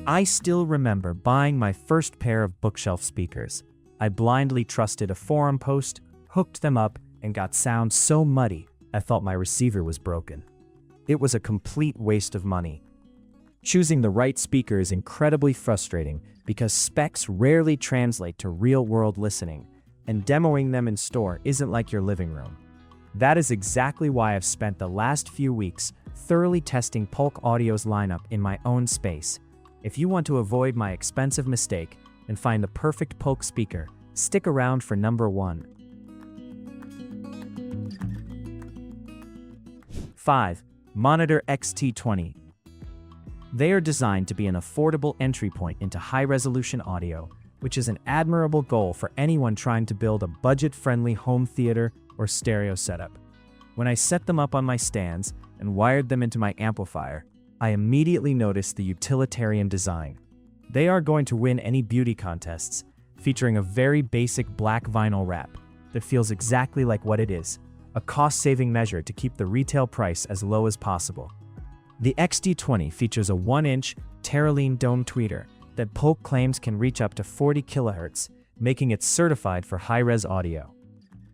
I still remember buying my first pair of bookshelf speakers. I blindly trusted a forum post, hooked them up, and got sound so muddy I thought my receiver was broken. It was a complete waste of money. Choosing the right speaker is incredibly frustrating because specs rarely translate to real-world listening, and demoing them in store isn't like your living room. That is exactly why I've spent the last few weeks thoroughly testing Polk Audio's lineup in my own space. If you want to avoid my expensive mistake and find the perfect Polk speaker, stick around for number 1. 5. Monitor XT20. They are designed to be an affordable entry point into high-resolution audio, which is an admirable goal for anyone trying to build a budget-friendly home theater or stereo setup. When I set them up on my stands and wired them into my amplifier, I immediately noticed the utilitarian design. They are going to win any beauty contests, featuring a very basic black vinyl wrap that feels exactly like what it is, a cost-saving measure to keep the retail price as low as possible. The XT20 features a 1-inch Terraline dome tweeter that Polk claims can reach up to 40 kHz, making it certified for high-res audio.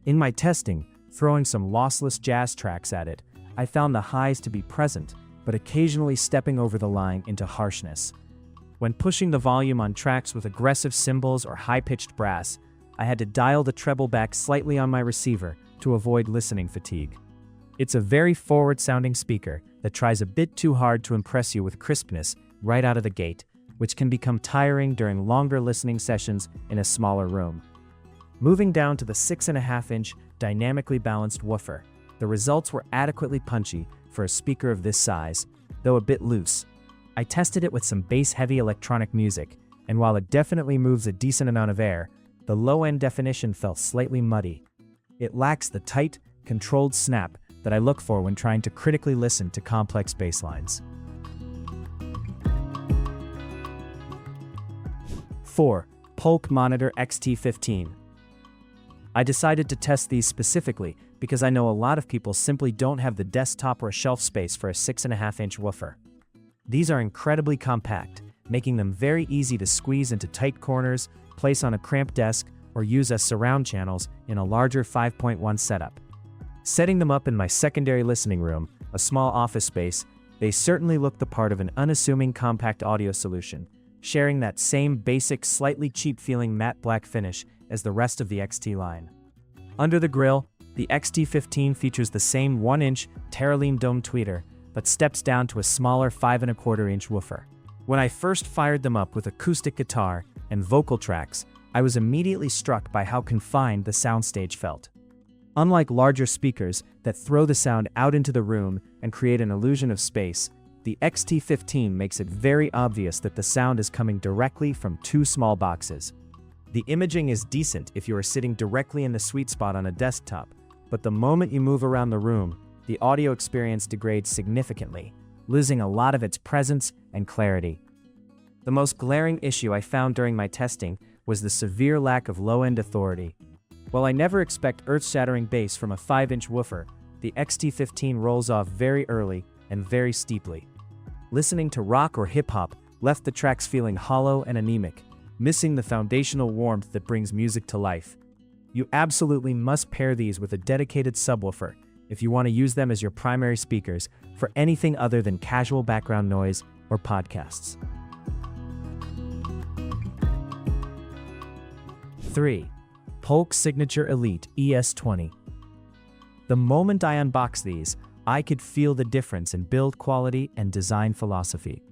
In my testing, throwing some lossless jazz tracks at it, I found the highs to be present, but occasionally stepping over the line into harshness. When pushing the volume on tracks with aggressive cymbals or high-pitched brass, I had to dial the treble back slightly on my receiver to avoid listening fatigue. It's a very forward-sounding speaker that tries a bit too hard to impress you with crispness right out of the gate, which can become tiring during longer listening sessions in a smaller room. Moving down to the 6.5-inch dynamically balanced woofer, the results were adequately punchy for a speaker of this size, though a bit loose. I tested it with some bass-heavy electronic music, and while it definitely moves a decent amount of air, the low-end definition felt slightly muddy. It lacks the tight, controlled snap that I look for when trying to critically listen to complex bass lines. 4. Polk Monitor XT15. I decided to test these specifically because I know a lot of people simply don't have the desktop or shelf space for a 6.5-inch woofer. These are incredibly compact, making them very easy to squeeze into tight corners, place on a cramped desk, or use as surround channels in a larger 5.1 setup. Setting them up in my secondary listening room, a small office space, they certainly look the part of an unassuming compact audio solution, sharing that same basic, slightly cheap-feeling matte black finish as the rest of the XT line. Under the grille, the XT15 features the same 1-inch Terraline dome tweeter, but steps down to a smaller 5.25-inch woofer. When I first fired them up with acoustic guitar and vocal tracks, I was immediately struck by how confined the soundstage felt. Unlike larger speakers that throw the sound out into the room and create an illusion of space, the XT15 makes it very obvious that the sound is coming directly from 2 small boxes. The imaging is decent if you are sitting directly in the sweet spot on a desktop, but the moment you move around the room, the audio experience degrades significantly, losing a lot of its presence and clarity. The most glaring issue I found during my testing was the severe lack of low-end authority. While I never expect earth-shattering bass from a 5-inch woofer, the XT15 rolls off very early and very steeply. Listening to rock or hip-hop left the tracks feeling hollow and anemic, missing the foundational warmth that brings music to life. You absolutely must pair these with a dedicated subwoofer if you want to use them as your primary speakers for anything other than casual background noise or podcasts. 3. Polk Signature Elite ES20. The moment I unboxed these, I could feel the difference in build quality and design philosophy.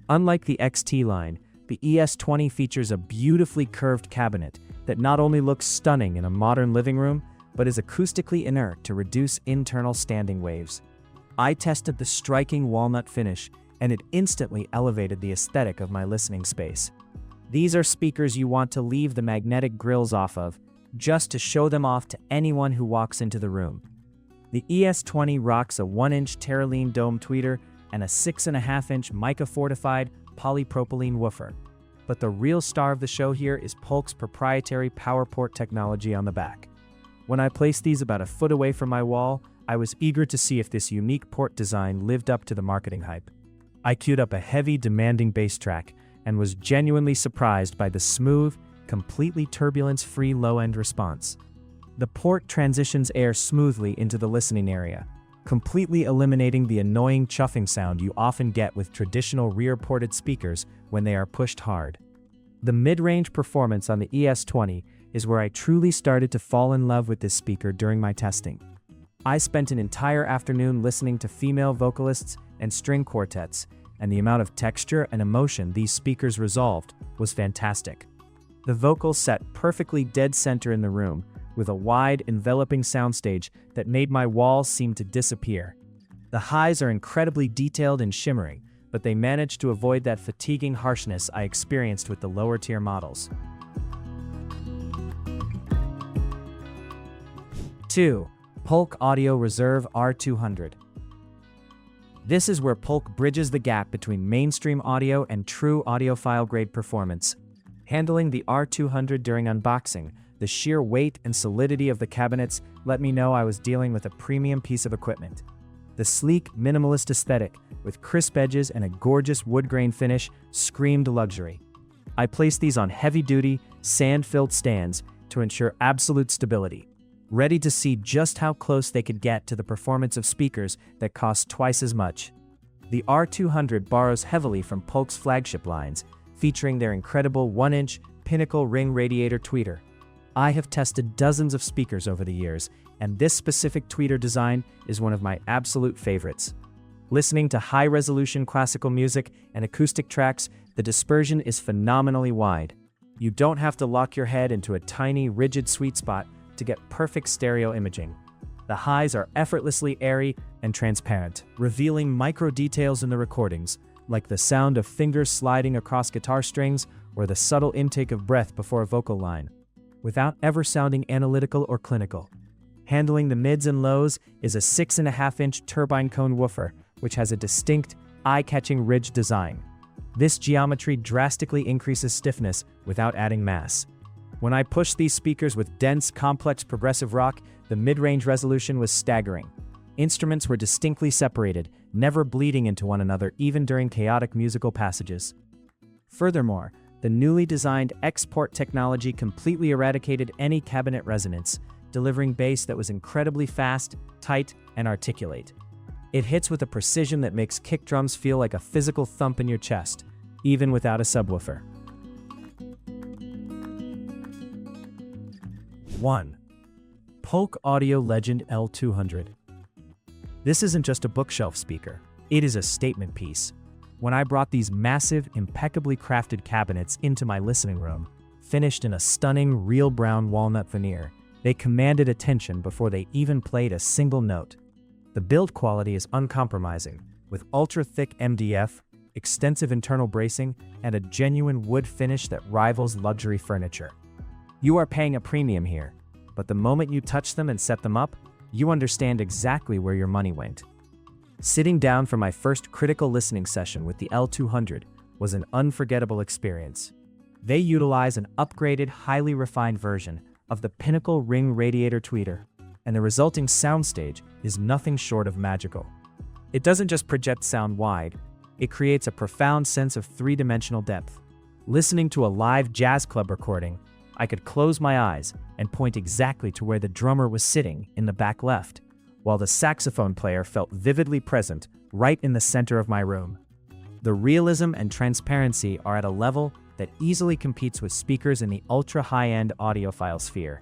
Unlike the XT line, the ES20 features a beautifully curved cabinet that not only looks stunning in a modern living room, but is acoustically inert to reduce internal standing waves. I tested the striking walnut finish, and it instantly elevated the aesthetic of my listening space. These are speakers you want to leave the magnetic grills off of, just to show them off to anyone who walks into the room. The ES20 rocks a 1-inch Terraline dome tweeter and a 6.5-inch mica-fortified polypropylene woofer. But the real star of the show here is Polk's proprietary power port technology on the back. When I placed these about a foot away from my wall, I was eager to see if this unique port design lived up to the marketing hype. I queued up a heavy, demanding bass track, and was genuinely surprised by the smooth, completely turbulence-free low-end response. The port transitions air smoothly into the listening area, completely eliminating the annoying chuffing sound you often get with traditional rear-ported speakers when they are pushed hard. The mid-range performance on the ES20 is where I truly started to fall in love with this speaker during my testing. I spent an entire afternoon listening to female vocalists and string quartets, and the amount of texture and emotion these speakers resolved was fantastic. The vocals sat perfectly dead center in the room, with a wide, enveloping soundstage that made my walls seem to disappear. The highs are incredibly detailed and shimmering, but they managed to avoid that fatiguing harshness I experienced with the lower-tier models. 2. Polk Audio Reserve R200. This is where Polk bridges the gap between mainstream audio and true audiophile-grade performance. Handling the R200 during unboxing, the sheer weight and solidity of the cabinets let me know I was dealing with a premium piece of equipment. The sleek, minimalist aesthetic, with crisp edges and a gorgeous wood grain finish, screamed luxury. I placed these on heavy-duty, sand-filled stands to ensure absolute stability, ready to see just how close they could get to the performance of speakers that cost twice as much. The R200 borrows heavily from Polk's flagship lines, featuring their incredible 1-inch Pinnacle ring radiator tweeter. I have tested dozens of speakers over the years, and this specific tweeter design is one of my absolute favorites. Listening to high-resolution classical music and acoustic tracks, the dispersion is phenomenally wide. You don't have to lock your head into a tiny, rigid sweet spot to get perfect stereo imaging. The highs are effortlessly airy and transparent, revealing micro details in the recordings, like the sound of fingers sliding across guitar strings or the subtle intake of breath before a vocal line, without ever sounding analytical or clinical. Handling the mids and lows is a 6.5-inch turbine cone woofer, which has a distinct, eye-catching ridge design. This geometry drastically increases stiffness without adding mass. When I pushed these speakers with dense, complex progressive rock, the mid-range resolution was staggering. Instruments were distinctly separated, never bleeding into one another even during chaotic musical passages. Furthermore, the newly designed X-Port technology completely eradicated any cabinet resonance, delivering bass that was incredibly fast, tight, and articulate. It hits with a precision that makes kick drums feel like a physical thump in your chest, even without a subwoofer. 1. Polk Audio Legend L200. This isn't just a bookshelf speaker, it is a statement piece. When I brought these massive, impeccably crafted cabinets into my listening room, finished in a stunning real brown walnut veneer, they commanded attention before they even played a single note. The build quality is uncompromising, with ultra-thick MDF, extensive internal bracing, and a genuine wood finish that rivals luxury furniture. You are paying a premium here, but the moment you touch them and set them up, you understand exactly where your money went. Sitting down for my first critical listening session with the L200 was an unforgettable experience. They utilize an upgraded, highly refined version of the Pinnacle ring radiator tweeter, and the resulting soundstage is nothing short of magical. It doesn't just project sound wide, it creates a profound sense of three-dimensional depth. Listening to a live jazz club recording, I could close my eyes and point exactly to where the drummer was sitting in the back left, while the saxophone player felt vividly present right in the center of my room. The realism and transparency are at a level that easily competes with speakers in the ultra-high-end audiophile sphere.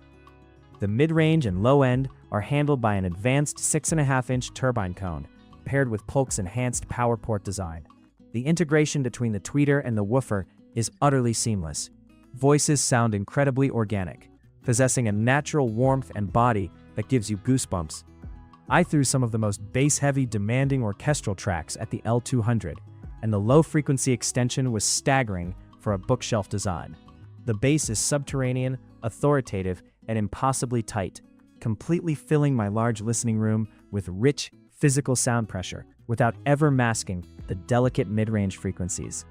The mid-range and low-end are handled by an advanced 6.5-inch turbine cone, paired with Polk's enhanced power port design. The integration between the tweeter and the woofer is utterly seamless. Voices sound incredibly organic, possessing a natural warmth and body that gives you goosebumps. I threw some of the most bass-heavy, demanding orchestral tracks at the L200, and the low-frequency extension was staggering for a bookshelf design. The bass is subterranean, authoritative, and impossibly tight, completely filling my large listening room with rich, physical sound pressure without ever masking the delicate mid-range frequencies.